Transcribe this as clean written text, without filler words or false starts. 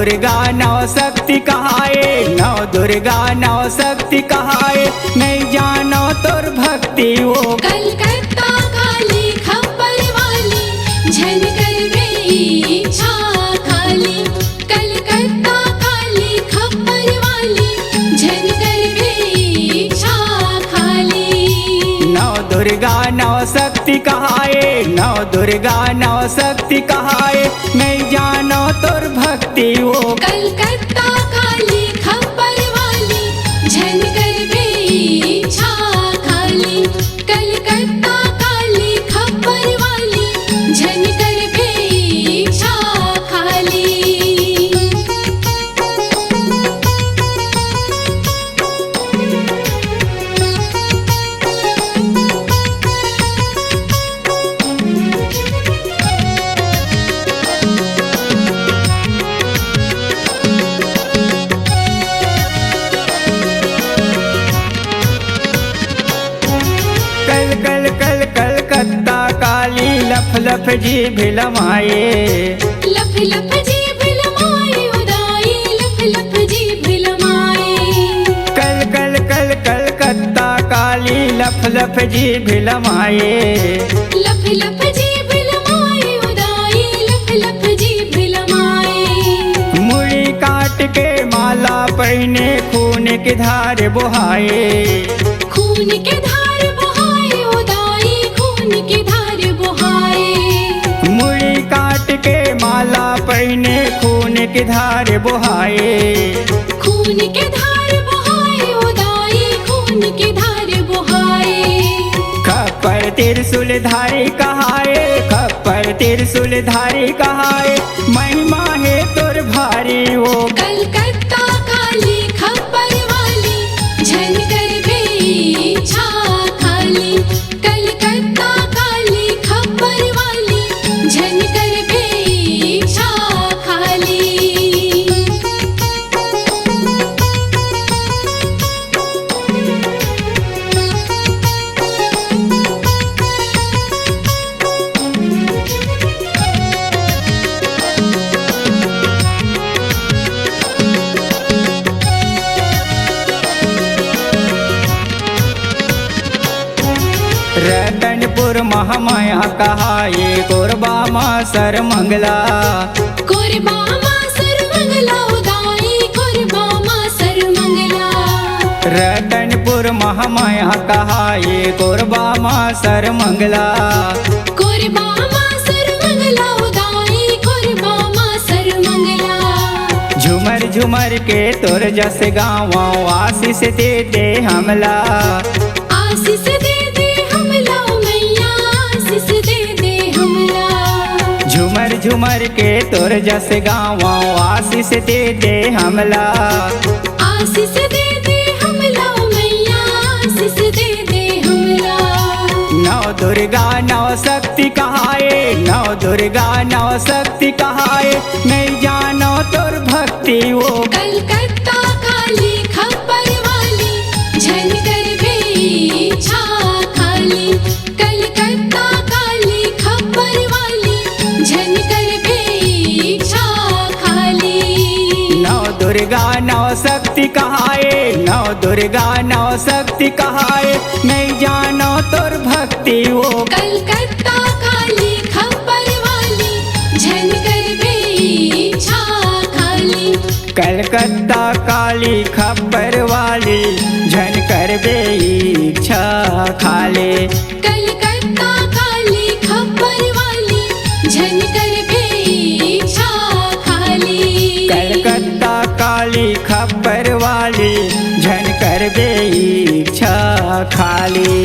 दुर्गा नव शक्ति कहाए, नव दुर्गा नव शक्ति कहाए, नहीं जानो तोर भक्ति वो। कलकत्ता काली खप्पर वाली, झनकर गई इच्छा खाली। कलकत्ता काली खप्पर वाली, झनकर गई इच्छा खाली। नव दुर्गा नव शक्ति कहाए, नव दुर्गा नव शक्ति कहाए, नहीं जानो तोर भक्ति वो। कलकत्ता काली खप्पर वाली, झनकर गई इच्छा खाली। कलकत्ता काली खप्पर वाली, झनकर गई इच्छा खाली। कल कल कल कलकत्ता काली लफ लफ जी भिलमाए। लफ लफ जी भिलमाए उदाई, लफ लफ जी भिलमाए। कल कल कल कलकत्ता काली लफ लफ जी भिलमाए। लफ लफ जी भिलमाए उदाई, लफ लफ जी भिलमाए। मुड़ी काट के माला पहने खून की धार बहाए। खून के धार बहाए उदाई, खून के धार बहाए। मुड़ी काट के माला पहने खून की धार बहाए। खून के धार बहाए उदाई, खून के धार बहाए। खप्पर त्रिशूल धारी कहाए, खप्पर त्रिशूल धारी कहाए, महिमा है तोर भारी वो। कलकत्ता काली खप्पर वाली, झनकर गई इच्छा खाली। कलकत्ता काली खप्पर वाली, झनकर गई इच्छा खाली। रतनपुर महामाया कहाए, कोरबा माँ सर मंगला। कोरबा माँ सर मंगला उदाई, कोरबा माँ सर मंगला। रतनपुर महामाया कहाए, कोरबा माँ सर मंगला। कोरबा माँ सर मंगला उदाई, कोरबा माँ सर मंगला। झुमर झुमर के तोर जस गाँव आशीष दे दे हमला। आशीष दे दे हमला मैया, आशीष दे दे हमला। झुमर झुमर के तोर जस गाँव आशीष दे दे हमला। आशीष दे दे हमला मैया, आशीष दे दे हमला। नव दुर्गा नव शक्ति कहाए, नव दुर्गा नव शक्ति कहाए, नहीं जानो तोर भक्ति वो। कलकत्ता काली खप्पर वाली, झनकर गई इच्छा खाली। कलकत्ता काली खप्पर वाली, झनकर गई इच्छा खाली। नव दुर्गा नव शक्ति कहाए, नव दुर्गा नव शक्ति कहाए, नहीं जानो तोर भक्ति वो। कलकत्ता काली खप्पर वाली, झनकर गई इच्छा खाली। कलकत्ता काली खप्पर वाली, झनकर गई इच्छा खाले। कलकत्ता काली खप्पर वाली, झनकर गई इच्छा खाली। कलकत्ता काली खप्पर वाली, झनकर गई इच्छा खाली।